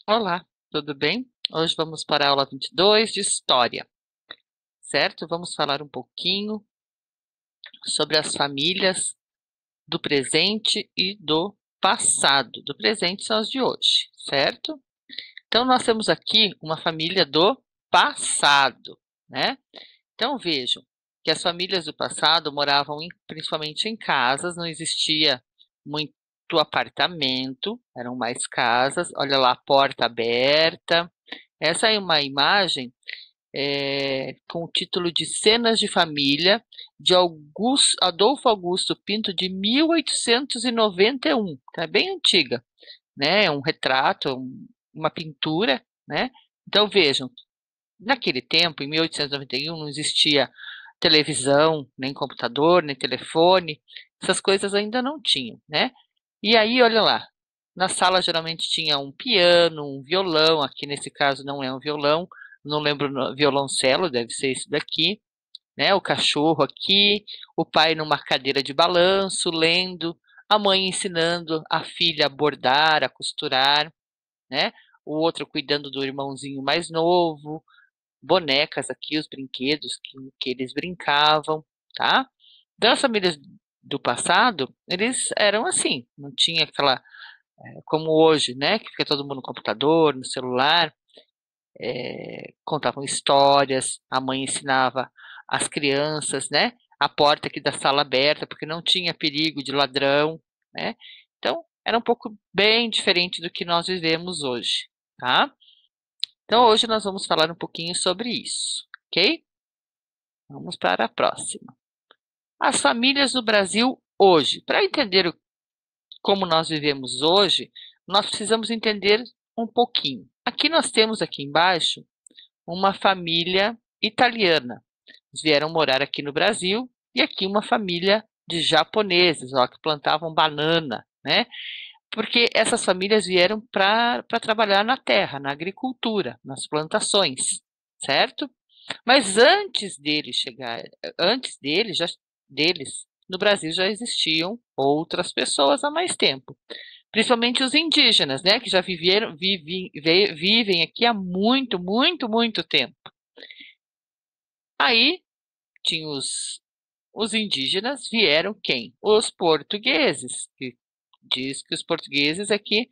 Olá, tudo bem? Hoje vamos para a aula 22 de História, certo? Vamos falar um pouquinho sobre as famílias do presente e do passado. Do presente são as de hoje, certo? Então, nós temos aqui uma família do passado, né? Então, vejam que as famílias do passado moravam principalmente em casas, não existia muito apartamento, eram mais casas. Olha lá, a porta aberta. Essa é uma imagem com o título de Cenas de Família, de Adolfo Augusto Pinto, de 1891. É bem antiga, né? É um retrato, uma pintura, né? Então vejam, naquele tempo, em 1891, não existia televisão, nem computador, nem telefone, essas coisas ainda não tinham, né? E aí, olha lá, na sala geralmente tinha um piano, um violão, aqui nesse caso não é um violão, não lembro, violoncelo, deve ser esse daqui, né? O cachorro aqui, o pai numa cadeira de balanço, lendo, a mãe ensinando a filha a bordar, a costurar, né? O outro cuidando do irmãozinho mais novo, bonecas aqui, os brinquedos que eles brincavam, tá? Então, as famílias do passado, eles eram assim, não tinha aquela, como hoje, né, que fica todo mundo no computador, no celular, contavam histórias, a mãe ensinava as crianças, né, a porta aqui da sala aberta, porque não tinha perigo de ladrão, né? Então, era um pouco bem diferente do que nós vivemos hoje, tá? Então, hoje nós vamos falar um pouquinho sobre isso, ok? Vamos para a próxima. As famílias no Brasil hoje. Para entender como nós vivemos hoje, nós precisamos entender um pouquinho. Aqui nós temos aqui embaixo uma família italiana. Eles vieram morar aqui no Brasil e aqui uma família de japoneses, ó, que plantavam banana, né? Porque essas famílias vieram para trabalhar na terra, na agricultura, nas plantações, certo? Mas antes deles, no Brasil já existiam outras pessoas há mais tempo, principalmente os indígenas, né, que já vivem aqui há muito, muito, muito tempo. Aí tinha os indígenas, vieram quem? Os portugueses, que diz que os portugueses aqui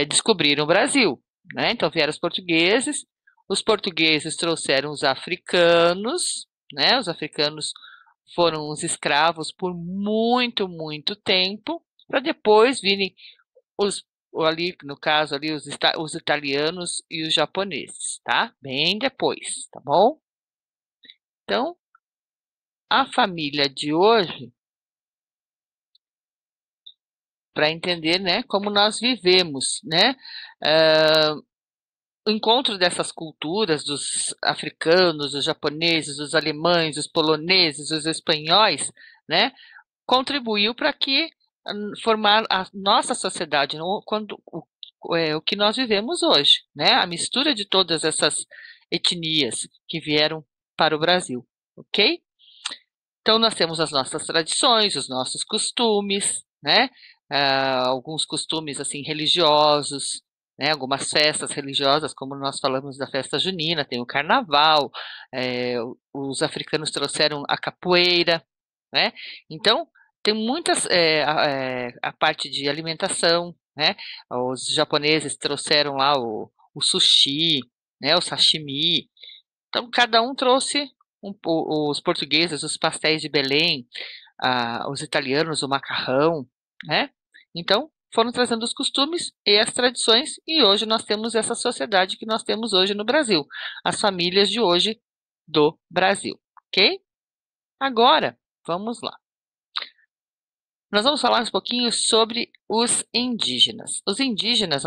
descobriram o Brasil, né? Então vieram os portugueses trouxeram os africanos, né? Os africanos foram os escravos por muito, muito tempo, para depois virem os ali, no caso ali, os italianos e os japoneses, tá? Bem depois, tá bom? Então, a família de hoje, para entender, né, como nós vivemos, né? O encontro dessas culturas, dos africanos, dos japoneses, dos alemães, dos poloneses, dos espanhóis, né, contribuiu para que formar a nossa sociedade, o que nós vivemos hoje, né? A mistura de todas essas etnias que vieram para o Brasil, ok? Então nós temos as nossas tradições, os nossos costumes, né? Alguns costumes assim religiosos, né? Algumas festas religiosas, como nós falamos da festa junina, tem o carnaval, os africanos trouxeram a capoeira, né? Então tem muitas a parte de alimentação, né? Os japoneses trouxeram lá o sushi, né? O sashimi. Então cada um trouxe os portugueses, os pastéis de Belém, os italianos, o macarrão, né? Então, foram trazendo os costumes e as tradições, e hoje nós temos essa sociedade que nós temos hoje no Brasil, as famílias de hoje do Brasil, ok? Agora, vamos lá. Nós vamos falar um pouquinho sobre os indígenas. Os indígenas,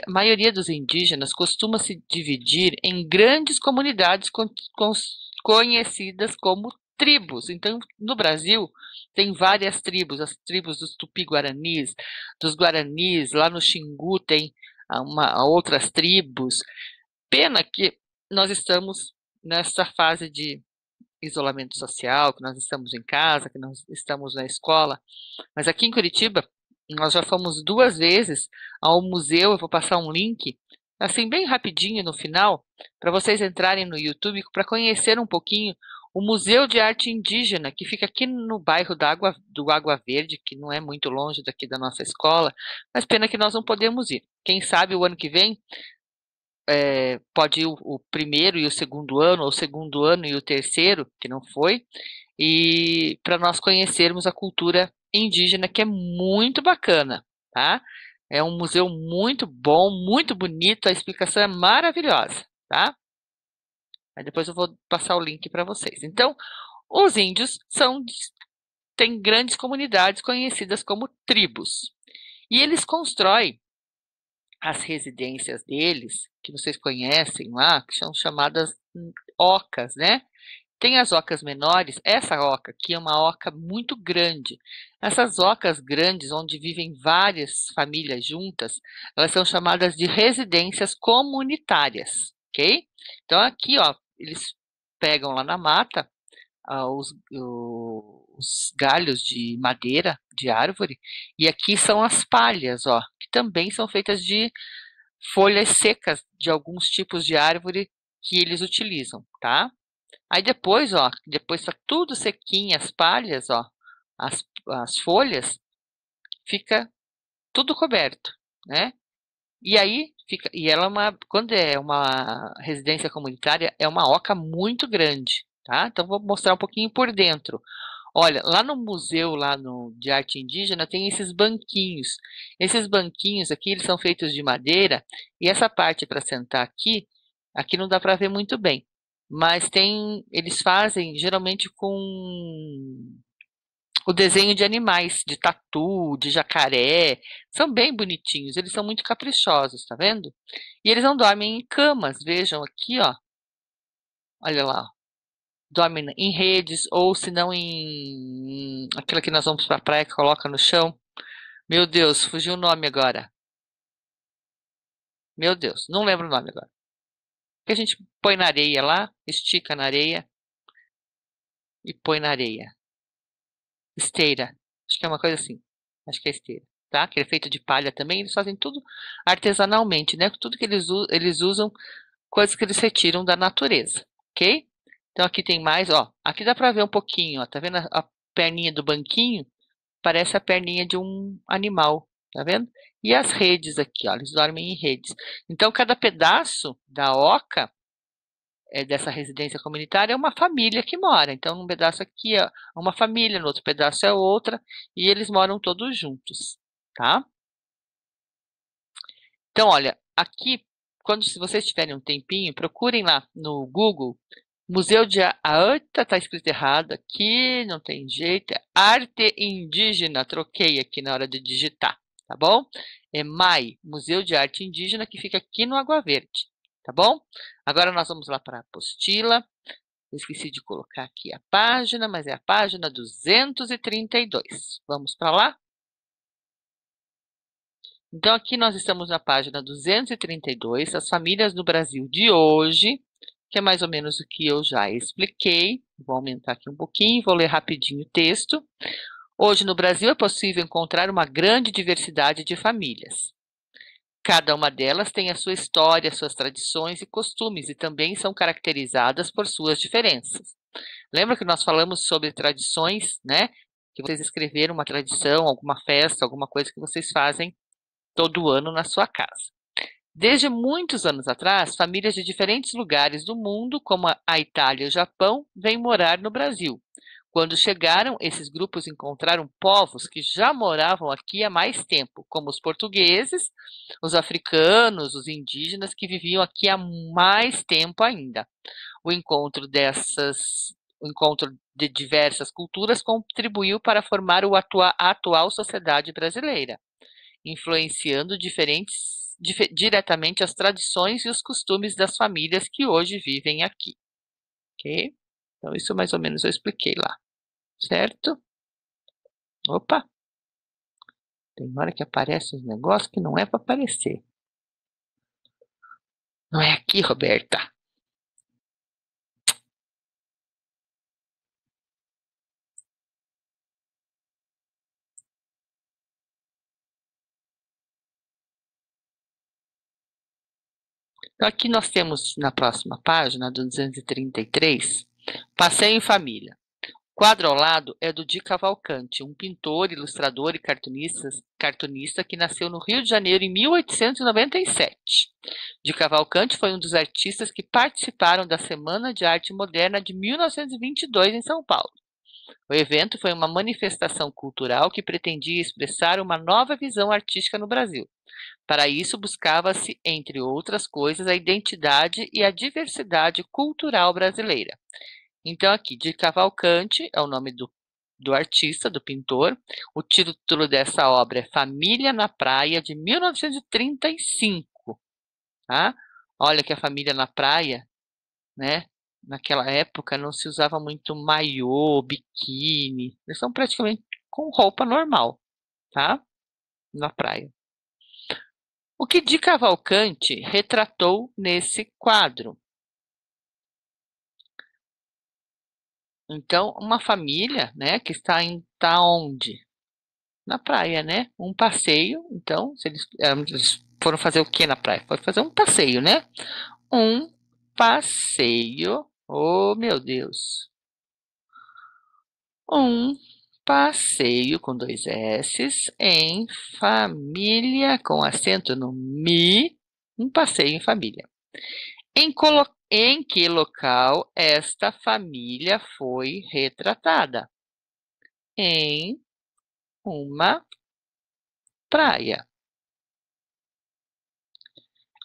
maioria dos indígenas costuma se dividir em grandes comunidades conhecidas como tribos. Então, no Brasil, tem várias tribos, as tribos dos Tupi-Guaranis, dos Guaranis, lá no Xingu tem outras tribos. Pena que nós estamos nessa fase de isolamento social, que nós estamos em casa, que nós estamos na escola, mas aqui em Curitiba, nós já fomos 2 vezes ao museu, eu vou passar um link, assim, bem rapidinho no final, para vocês entrarem no YouTube para conhecer um pouquinho o Museu de Arte Indígena, que fica aqui no bairro do Água Verde, que não é muito longe daqui da nossa escola, mas pena que nós não podemos ir. Quem sabe o ano que vem pode ir o primeiro e o segundo ano, ou o segundo ano e o terceiro, que não foi, e para nós conhecermos a cultura indígena, que é muito bacana, tá? É um museu muito bom, muito bonito, a explicação é maravilhosa, tá? Aí depois eu vou passar o link para vocês. Então, os índios têm grandes comunidades conhecidas como tribos. E eles constroem as residências deles, que vocês conhecem lá, que são chamadas ocas, né? Tem as ocas menores, essa oca aqui é uma oca muito grande. Essas ocas grandes, onde vivem várias famílias juntas, elas são chamadas de residências comunitárias, ok? Então aqui, ó, eles pegam lá na mata os galhos de madeira, de árvore, e aqui são as palhas, ó, que também são feitas de folhas secas de alguns tipos de árvore que eles utilizam, tá? Aí depois, ó, depois tá tudo sequinho, as palhas, ó, as folhas, fica tudo coberto, né? E aí fica, e ela é quando é uma residência comunitária, é uma oca muito grande, tá? Então vou mostrar um pouquinho por dentro. Olha, lá no museu lá de arte indígena tem esses banquinhos. Esses banquinhos aqui, eles são feitos de madeira e essa parte para sentar aqui não dá para ver muito bem, mas eles fazem geralmente com o desenho de animais, de tatu, de jacaré. São bem bonitinhos, eles são muito caprichosos, tá vendo? E eles não dormem em camas, vejam aqui, ó. Olha lá, dormem em redes, ou se não em aquela que nós vamos para a praia que coloca no chão. Meu Deus, fugiu o nome agora. Meu Deus, não lembro o nome agora. Que a gente põe na areia lá, estica na areia e põe na areia. Esteira. Acho que é uma coisa assim. Acho que é esteira, tá? Que é feito de palha também. Eles fazem tudo artesanalmente, né? Tudo que eles usam, coisas que eles retiram da natureza, ok? Então aqui tem mais, ó. Aqui dá pra ver um pouquinho, ó. Tá vendo a perninha do banquinho? Parece a perninha de um animal, tá vendo? E as redes aqui, ó. Eles dormem em redes. Então cada pedaço da oca dessa residência comunitária é uma família que mora. Então, num pedaço aqui é uma família, no outro pedaço é outra, e eles moram todos juntos, tá? Então, olha, aqui, se vocês tiverem um tempinho, procurem lá no Google, Museu de Eita, tá escrito errado aqui, não tem jeito, é Arte Indígena, troquei aqui na hora de digitar, tá bom? É MAI, Museu de Arte Indígena, que fica aqui no Água Verde, tá bom? Agora nós vamos lá para a apostila. Eu esqueci de colocar aqui a página, mas é a página 232. Vamos para lá? Então, aqui nós estamos na página 232, as famílias no Brasil de hoje, que é mais ou menos o que eu já expliquei. Vou aumentar aqui um pouquinho, vou ler rapidinho o texto. Hoje no Brasil é possível encontrar uma grande diversidade de famílias. Cada uma delas tem a sua história, suas tradições e costumes, e também são caracterizadas por suas diferenças. Lembra que nós falamos sobre tradições, né? Que vocês escreveram uma tradição, alguma festa, alguma coisa que vocês fazem todo ano na sua casa. Desde muitos anos atrás, famílias de diferentes lugares do mundo, como a Itália e o Japão, vêm morar no Brasil. Quando chegaram, esses grupos encontraram povos que já moravam aqui há mais tempo, como os portugueses, os africanos, os indígenas, que viviam aqui há mais tempo ainda. O encontro o encontro de diversas culturas contribuiu para formar a atual sociedade brasileira, influenciando diretamente as tradições e os costumes das famílias que hoje vivem aqui, ok? Então, isso mais ou menos eu expliquei lá, certo? Opa, tem hora que aparece uns negócios que não é para aparecer. Não é aqui, Roberta. Então, aqui nós temos na próxima página, do 233, Passeio em Família. O quadro ao lado é do Di Cavalcanti, um pintor, ilustrador e cartunista que nasceu no Rio de Janeiro em 1897. Di Cavalcanti foi um dos artistas que participaram da Semana de Arte Moderna de 1922 em São Paulo. O evento foi uma manifestação cultural que pretendia expressar uma nova visão artística no Brasil. Para isso, buscava-se, entre outras coisas, a identidade e a diversidade cultural brasileira. Então, aqui, Di Cavalcanti é o nome do artista, do pintor. O título dessa obra é Família na Praia, de 1935. Tá? Olha que a família na praia, né? Naquela época não se usava muito maiô, biquíni. Eles são praticamente com roupa normal, tá? Na praia. O que Di Cavalcanti retratou nesse quadro? Então, uma família, né, que está onde? Na praia, né? Um passeio. Então, se eles foram fazer o que na praia? Foi fazer um passeio, né? Um passeio. Oh, meu Deus. Um passeio com dois S's em família, com acento no mi. Um passeio em família. Em que local esta família foi retratada? Em uma praia.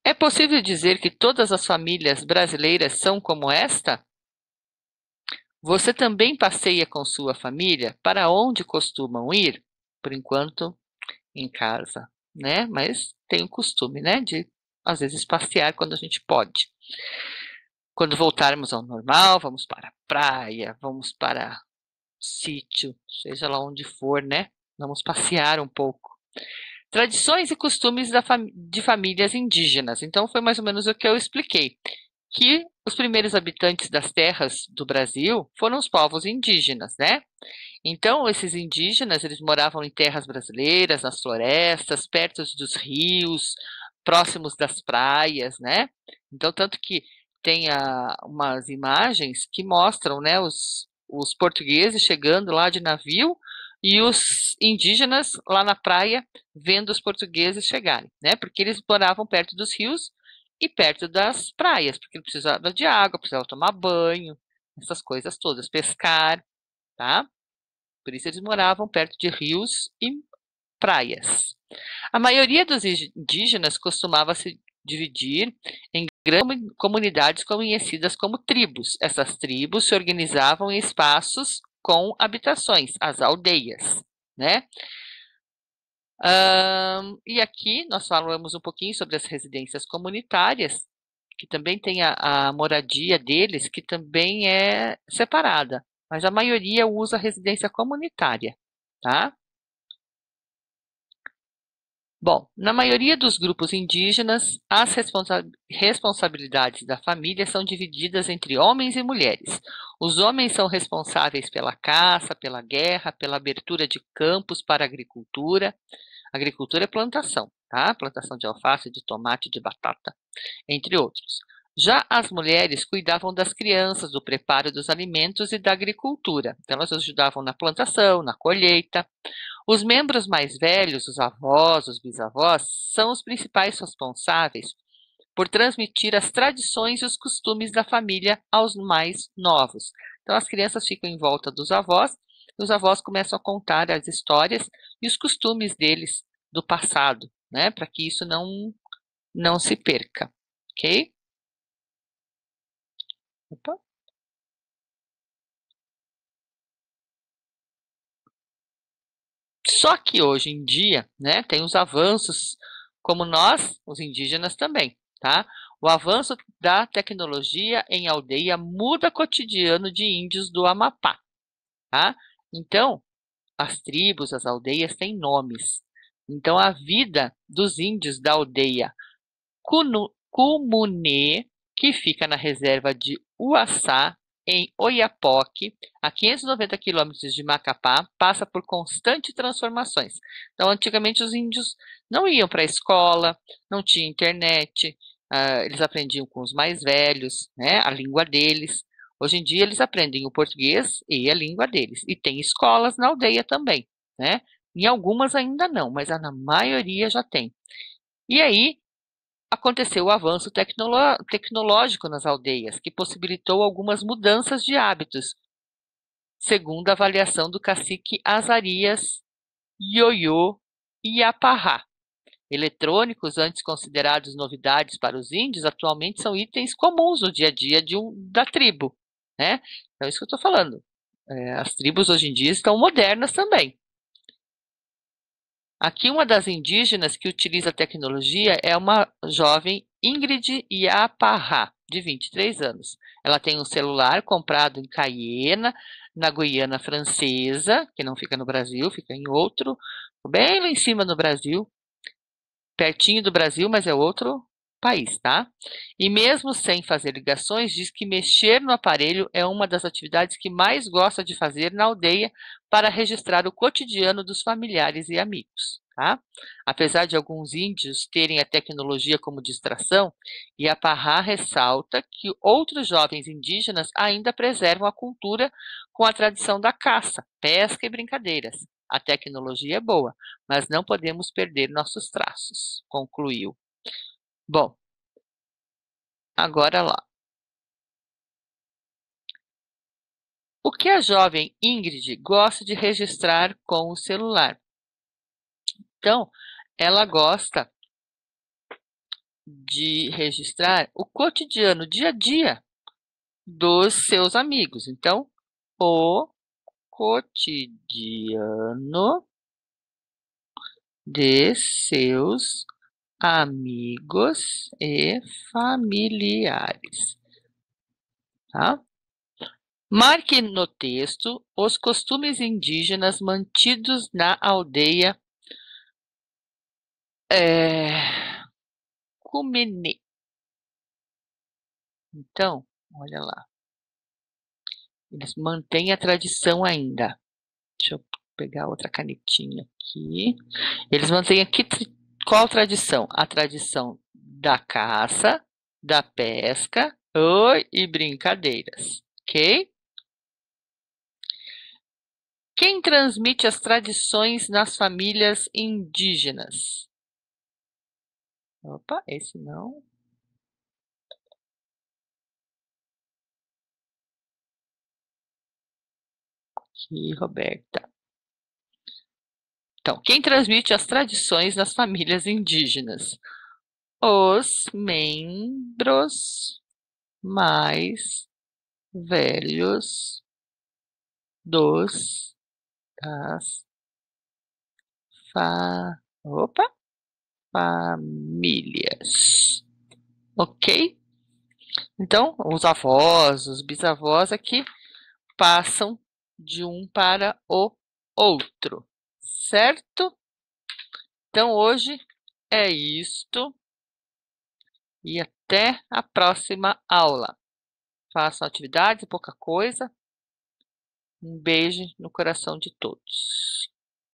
É possível dizer que todas as famílias brasileiras são como esta? Você também passeia com sua família? Para onde costumam ir? Por enquanto, em casa, né? Mas tem o costume, né, de às vezes passear quando a gente pode. Quando voltarmos ao normal, vamos para a praia, vamos para o sítio, seja lá onde for, né? Vamos passear um pouco. Tradições e costumes de famílias indígenas. Então, foi mais ou menos o que eu expliquei. Que os primeiros habitantes das terras do Brasil foram os povos indígenas, né? Então, esses indígenas, eles moravam em terras brasileiras, nas florestas, perto dos rios, próximos das praias, né? Então, tanto que tem umas imagens que mostram, né, os portugueses chegando lá de navio e os indígenas lá na praia vendo os portugueses chegarem, né? Porque eles moravam perto dos rios e perto das praias, porque eles precisavam de água, precisavam tomar banho, essas coisas todas, pescar, tá? Por isso eles moravam perto de rios e praias. A maioria dos indígenas costumava se dividir em grandes comunidades conhecidas como tribos. Essas tribos se organizavam em espaços com habitações, as aldeias, né? E aqui nós falamos um pouquinho sobre as residências comunitárias, que também tem a moradia deles, que também é separada, mas a maioria usa residência comunitária, tá? Bom, na maioria dos grupos indígenas, as responsabilidades da família são divididas entre homens e mulheres. Os homens são responsáveis pela caça, pela guerra, pela abertura de campos para a agricultura. Agricultura é plantação, tá? Plantação de alface, de tomate, de batata, entre outros. Já as mulheres cuidavam das crianças, do preparo dos alimentos e da agricultura. Então, elas ajudavam na plantação, na colheita. Os membros mais velhos, os avós, os bisavós, são os principais responsáveis por transmitir as tradições e os costumes da família aos mais novos. Então, as crianças ficam em volta dos avós, e os avós começam a contar as histórias e os costumes deles do passado, né, para que isso não se perca, ok? Opa. Só que hoje em dia, né, tem os avanços, como nós, os indígenas também, tá? O avanço da tecnologia em aldeia muda o cotidiano de índios do Amapá, tá? Então, as tribos, as aldeias têm nomes. Então, a vida dos índios da aldeia Cumune, que fica na reserva de Uaçá, em Oiapoque, a 590 quilômetros de Macapá, passa por constantes transformações. Então, antigamente, os índios não iam para a escola, não tinha internet, eles aprendiam com os mais velhos, né, a língua deles. Hoje em dia eles aprendem o português e a língua deles. E tem escolas na aldeia também, né? Em algumas ainda não, mas na maioria já tem. E aí aconteceu o avanço tecnológico nas aldeias, que possibilitou algumas mudanças de hábitos, segundo a avaliação do cacique Azarias Ioiô Iaparrá. Eletrônicos, antes considerados novidades para os índios, atualmente são itens comuns no dia a dia da tribo, né? Então, é isso que eu estou falando. As tribos hoje em dia estão modernas também. Aqui, uma das indígenas que utiliza a tecnologia é uma jovem Ingrid Iaparrá, de 23 anos. Ela tem um celular comprado em Cayena, na Guiana Francesa, que não fica no Brasil, fica em outro, bem lá em cima no Brasil, pertinho do Brasil, mas é outro país, tá? E mesmo sem fazer ligações, diz que mexer no aparelho é uma das atividades que mais gosta de fazer na aldeia para registrar o cotidiano dos familiares e amigos, tá? Apesar de alguns índios terem a tecnologia como distração, Iaparrá ressalta que outros jovens indígenas ainda preservam a cultura com a tradição da caça, pesca e brincadeiras. A tecnologia é boa, mas não podemos perder nossos traços, concluiu. Bom, agora lá. O que a jovem Ingrid gosta de registrar com o celular? Então, ela gosta de registrar o cotidiano, o dia a dia dos seus amigos. Então, o cotidiano de seus amigos e familiares, tá? Marque no texto os costumes indígenas mantidos na aldeia Cumene. Então, olha lá, eles mantêm a tradição ainda. Deixa eu pegar outra canetinha aqui. Eles mantêm aqui qual tradição? A tradição da caça, da pesca e brincadeiras, ok? Quem transmite as tradições nas famílias indígenas? Opa, esse não. Aqui, Roberta. Então, quem transmite as tradições nas famílias indígenas? Os membros mais velhos das opa, famílias. Ok? Então, os avós, os bisavós aqui passam de um para o outro, certo? Então, hoje é isto e até a próxima aula. Façam atividades, pouca coisa. Um beijo no coração de todos.